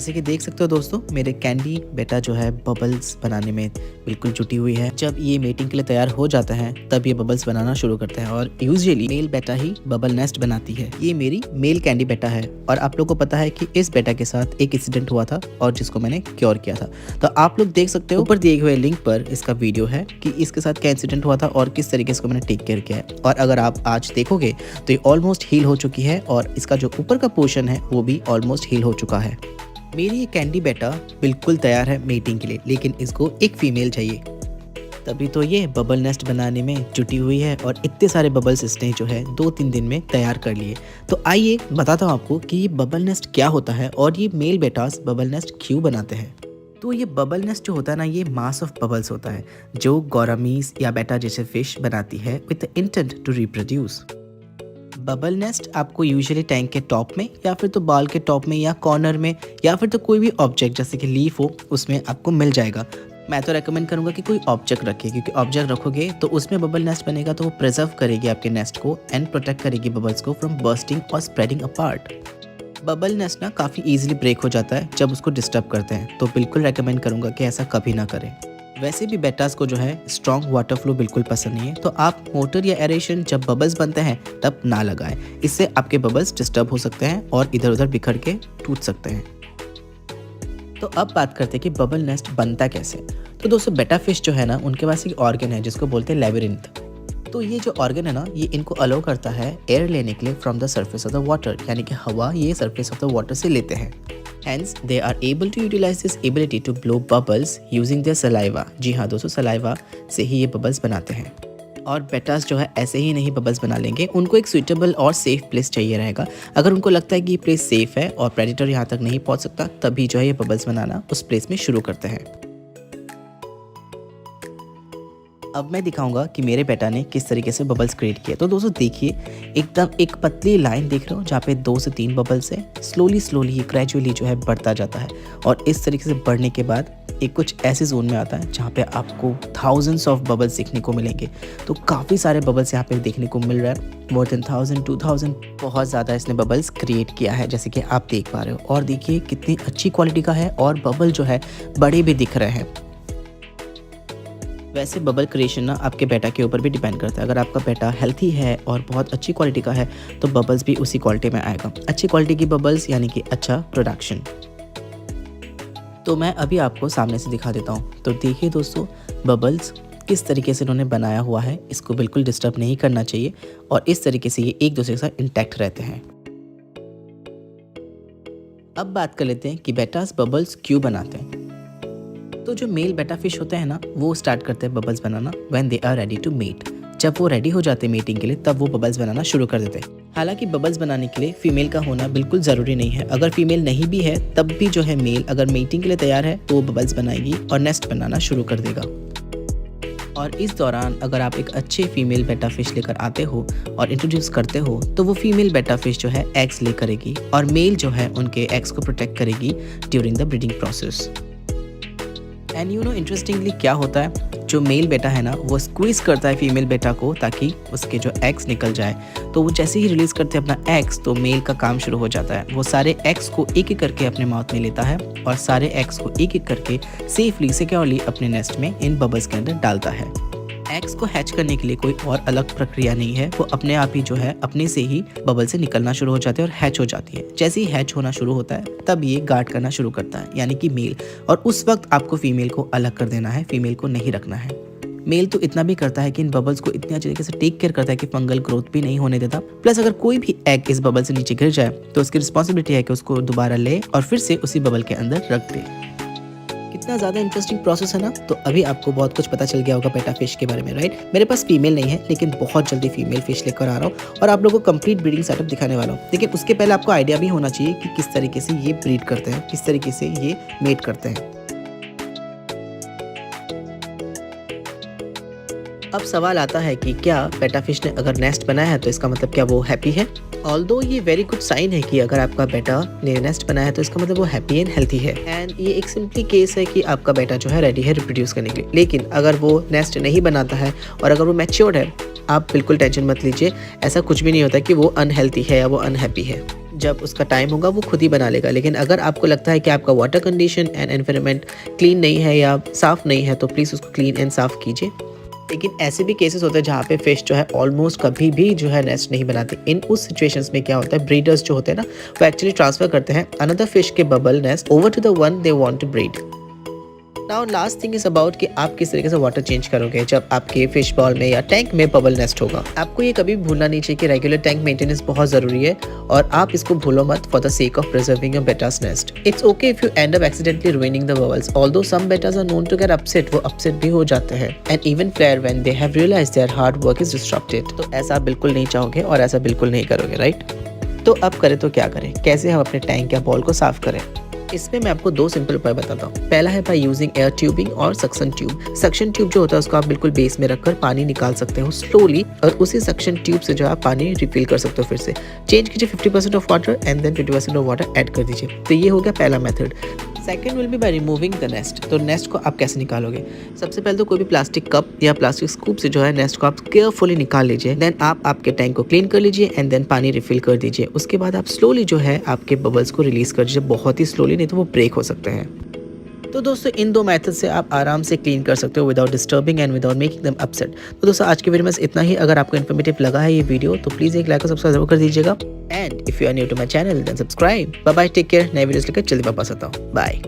जैसे कि देख सकते हो दोस्तों, मेरे कैंडी बेटा जो है बबल्स बनाने में बिल्कुल जुटी हुई है। जब ये मेटिंग के लिए तैयार हो जाता है तब ये बबल्स बनाना शुरू करते हैं और यूजुअली मेल बेटा ही बबल नेस्ट बनाती है। ये मेरी मेल कैंडी बेटा है और आप लोगों को पता है कि इस बेटा के साथ एक इंसिडेंट हुआ था और जिसको मैंने क्योर किया था। तो आप लोग देख सकते हो ऊपर दिए हुए लिंक पर इसका वीडियो है कि इसके साथ क्या इंसिडेंट हुआ था और किस तरीके से मैंने टेक केयर किया है। और अगर आप आज देखोगे तो ये ऑलमोस्ट हील हो चुकी है और इसका जो ऊपर का पोर्शन है वो भी ऑलमोस्ट हील हो चुका है। मेरी ये कैंडी बेटा बिल्कुल तैयार है मीटिंग के लिए, लेकिन इसको एक फीमेल चाहिए। तभी तो ये बबल नेस्ट बनाने में जुटी हुई है और इतने सारे बबल्स इसने जो है 2-3 दिन में तैयार कर लिए। तो आइए बताता हूँ आपको कि ये बबल नेस्ट क्या होता है और ये मेल बेटास बबल नेस्ट क्यों बनाते हैं। तो ये बबल नेस्ट जो होता है ना, ये मास ऑफ बबल्स होता है जो गौरामीज या बेटा जैसे फिश बनाती है with the intent to reproduce. Bubble nest आपको यूजुअली टैंक के टॉप में या फिर तो बाल के टॉप में या कॉर्नर में या फिर तो कोई भी ऑब्जेक्ट जैसे कि लीफ हो उसमें आपको मिल जाएगा। मैं तो रेकमेंड करूंगा कि कोई ऑब्जेक्ट रखिए, क्योंकि ऑब्जेक्ट रखोगे तो उसमें बबल नेस्ट बनेगा तो वो प्रिजर्व करेगी आपके नेस्ट को एंड प्रोटेक्ट करेगी बबल्स को फ्रॉम बर्स्टिंग और स्प्रेडिंग अपार्ट। बबल नेस्ट ना काफ़ी ईजिली ब्रेक हो जाता है जब उसको डिस्टर्ब करते हैं, तो बिल्कुल रेकमेंड करूंगा कि ऐसा कभी ना करें। वैसे भी बेटास को जो है स्ट्रॉन्ग वाटर फ्लो बिल्कुल पसंद नहीं है, तो आप मोटर या एरेशन जब बबल्स बनते हैं तब ना लगाएं। इससे आपके बबल्स डिस्टर्ब हो सकते हैं और इधर उधर बिखर के टूट सकते हैं। तो अब बात करते हैं कि बबल नेस्ट बनता कैसे। तो दोस्तों बेटा फिश जो है ना, उनके पास एक ऑर्गन है जिसको बोलते हैं लेबिरिंथ। तो ये जो ऑर्गन है ना, ये इनको अलाउ करता है एयर लेने के लिए from the surface of the water, यानी कि हवा ये सर्फेस ऑफ द वाटर से लेते हैं। Hence, they are able to utilize this ability to blow bubbles using their saliva। जी हाँ दोस्तों, सलाइवा से ही ये बबल्स बनाते हैं। और बेटास जो है ऐसे ही नहीं बबल्स बना लेंगे, उनको एक सुइटेबल और सेफ प्लेस चाहिए रहेगा। अगर उनको लगता है कि ये प्लेस सेफ है और प्रेडेटर यहाँ तक नहीं पहुँच सकता, तभी जो है ये बबल्स बनाना उस प्लेस में शुरू करते हैं। अब मैं दिखाऊंगा कि मेरे बेटा ने किस तरीके से बबल्स क्रिएट किए। तो दोस्तों देखिए, एकदम एक पतली लाइन देख रहे हो जहाँ पे 2 से 3 बबल्स है। स्लोली ग्रेजुअली जो है बढ़ता जाता है और इस तरीके से बढ़ने के बाद एक कुछ ऐसे जोन में आता है जहाँ पे आपको थाउजेंड्स ऑफ बबल्स देखने को मिलेंगे। तो काफ़ी सारे बबल्स यहाँ पे देखने को मिल रहा है, मोर देन 1000, 2000, बहुत ज़्यादा इसने बबल्स क्रिएट किया है जैसे कि आप देख पा रहे हो। और देखिए कितनी अच्छी क्वालिटी का है और बबल जो है बड़े भी दिख रहे हैं। वैसे बबल क्रिएशन ना आपके बेटा के ऊपर भी डिपेंड करता है। अगर आपका बेटा हेल्थी है और बहुत अच्छी क्वालिटी का है तो बबल्स भी उसी क्वालिटी में आएगा। अच्छी क्वालिटी की बबल्स यानी कि अच्छा प्रोडक्शन। तो मैं अभी आपको सामने से दिखा देता हूँ। तो देखिए दोस्तों, बबल्स किस तरीके से उन्होंने बनाया हुआ है, इसको बिल्कुल डिस्टर्ब नहीं करना चाहिए और इस तरीके से ये एक दूसरे के साथ इंटैक्ट रहते हैं। अब बात कर लेते हैं कि बेटास बबल्स क्यों बनाते हैं। तो जो मेल बेटा फिश होते हैं ना, वो स्टार्ट करते हैं बबल्स बनाना when they are ready to mate. जब वो रेडी हो जाते हैं मीटिंग के लिए तब वो बबल्स बनाना शुरू कर देते हैं। हालांकि बबल्स बनाने के लिए फीमेल का होना बिल्कुल ज़रूरी नहीं है। अगर फीमेल नहीं भी है तब भी जो है मेल अगर मीटिंग के लिए तैयार है तो वो बबल्स बनाएगी और नेस्ट बनाना शुरू कर देगा। और इस दौरान अगर आप एक अच्छे फीमेल बेटा फिश लेकर आते हो और इंट्रोड्यूस करते हो तो वो फीमेल बेटा फिश जो है एग्स ले करेगी और मेल जो है उनके एग्स को प्रोटेक्ट करेगी during the breeding process. And you know interestingly क्या होता है, जो मेल बेटा है ना वो स्क्वीज करता है फीमेल बेटा को ताकि उसके जो एग्स निकल जाए। तो वो जैसे ही रिलीज करते हैं अपना एग्स तो मेल का काम शुरू हो जाता है। वो सारे एग्स को एक एक करके अपने माउथ में लेता है और सारे एग्स को एक एक करके सेफली सिक्योरली अपने नेस्ट में इन बबल्स के अंदर डालता है। एग्स को हैच करने के लिए कोई और अलग प्रक्रिया नहीं है, वो अपने आप ही जो है अपने से ही बबल से निकलना शुरू हो जाते हैं और हैच हो जाती है। जैसे ही हैच होना शुरू होता है तब ये गार्ड करना शुरू करता है, यानी कि मेल। और उस वक्त आपको फीमेल को अलग कर देना है, फीमेल को नहीं रखना है। मेल तो इतना भी करता है कि इन बबल्स को इतनी अच्छी तरीके से टेक केयर करता है कि फंगल ग्रोथ भी नहीं होने देता। प्लस अगर कोई भी एग इस बबल से नीचे गिर जाए तो उसकी रिस्पॉन्सिबिलिटी है कि उसको दोबारा ले और फिर से उसी बबल के अंदर रख दे। कितना ज़्यादा इंटरेस्टिंग प्रोसेस है ना। तो अभी आपको बहुत कुछ पता चल गया होगा बेटा फिश के बारे में, राइट। मेरे पास फीमेल नहीं है लेकिन बहुत जल्दी फीमेल फिश लेकर आ रहा हूँ और आप लोगों को कंप्लीट ब्रीडिंग सेटअप दिखाने वाला हूँ। लेकिन उसके पहले आपको आइडिया भी होना चाहिए कि किस तरीके से ये ब्रीड करते हैं, किस तरीके से ये मेट करते हैं। अब सवाल आता है कि क्या बेटा फिश ने अगर नेस्ट बनाया है तो इसका मतलब क्या वो हैप्पी है। ऑल्दो ये वेरी गुड साइन है कि अगर आपका बेटा ने नेस्ट बनाया है तो इसका मतलब वो हैप्पी एंड हेल्थी है। एंड ये एक सिंपली केस है कि आपका बेटा जो है रेडी है रिप्रोड्यूस करने के लिए। लेकिन अगर वो नेस्ट नहीं बनाता है और अगर वो मैच्योर्ड है, आप बिल्कुल टेंशन मत लीजिए। ऐसा कुछ भी नहीं होता कि वो अनहेल्थी है या वो अनहैप्पी है। जब उसका टाइम होगा वो खुद ही बना लेगा। लेकिन अगर आपको लगता है कि आपका water condition and environment clean नहीं है या साफ़ नहीं है तो प्लीज़ उसको क्लीन एंड साफ़ कीजिए। लेकिन ऐसे भी केसेस होते हैं जहाँ पे फ़िश जो है ऑलमोस्ट कभी भी जो है नेस्ट नहीं बनाती। इन उस सिचुएशंस में क्या होता है, ब्रीडर्स जो होते हैं ना वो एक्चुअली ट्रांसफ़र करते हैं अनदर फ़िश के bubble nest over to the one they want to breed. Now last thing is about कि आप किस तरीके से वाटर चेंज करोगे जब आपके फिश बॉल में या टैंक में बबल नेस्ट होगा। आपको ये कभी भूलना नहीं चाहिए कि रेगुलर टैंक मेंटेनेंस बहुत जरूरी है और आप इसको भूलो मत for the sake of preserving your bettas nest. It's okay if you end up accidentally ruining the bubbles, although some bettas are known to get upset, वो अपसेट भी हो जाते हैं and even flare when they have realized their hard work is disrupted. तो ऐसा बिल्कुल नहीं चाहोगे और ऐसा बिल्कुल नहीं करोगे, राइट? तो अब करें तो क्या करें, कैसे हम अपने टैंक या बॉल को साफ करें? इसमें मैं आपको दो सिंपल उपाय बताता हूँ। पहला है बाय यूजिंग एयर ट्यूबिंग और सक्शन ट्यूब। सक्शन ट्यूब जो होता है उसको आप बिल्कुल बेस में रखकर पानी निकाल सकते हो स्लोली और उसी सक्शन ट्यूब से जो आप पानी रिफिल कर सकते हो। फिर से चेंज कीजिए 50% off water and then 20% off water add कर दीजिए। तो ये हो गया पहला method. Second will be by removing the nest. तो नेस्ट को आप कैसे निकालोगे? सबसे पहले तो कोई भी प्लास्टिक कप या प्लास्टिक स्कूप से जो है नेस्ट को आप केयरफुली निकाल लीजिए। देन आप आपके टैंक को क्लीन कर लीजिए एंड देन पानी रिफिल कर दीजिए। उसके बाद आप स्लोली जो है आपके बबल्स को रिलीज कर दीजिए, बहुत ही स्लोली, नहीं तो वो ब्रेक हो सकते हैं। तो दोस्तों इन दो मेथड से आप आराम से क्लीन कर सकते हो without disturbing and without making them upset. तो दोस्तों आज की वीडियो में इतना ही। अगर आपको इन्फॉर्मेटिव लगा है ये वीडियो तो प्लीज एक लाइक और सब्सक्राइब जरूर कर दीजिएगा and if you are new to my channel then subscribe. Bye bye, take care. नए वीडियोस लेकर जल्दी वापस आता हूँ। बाय।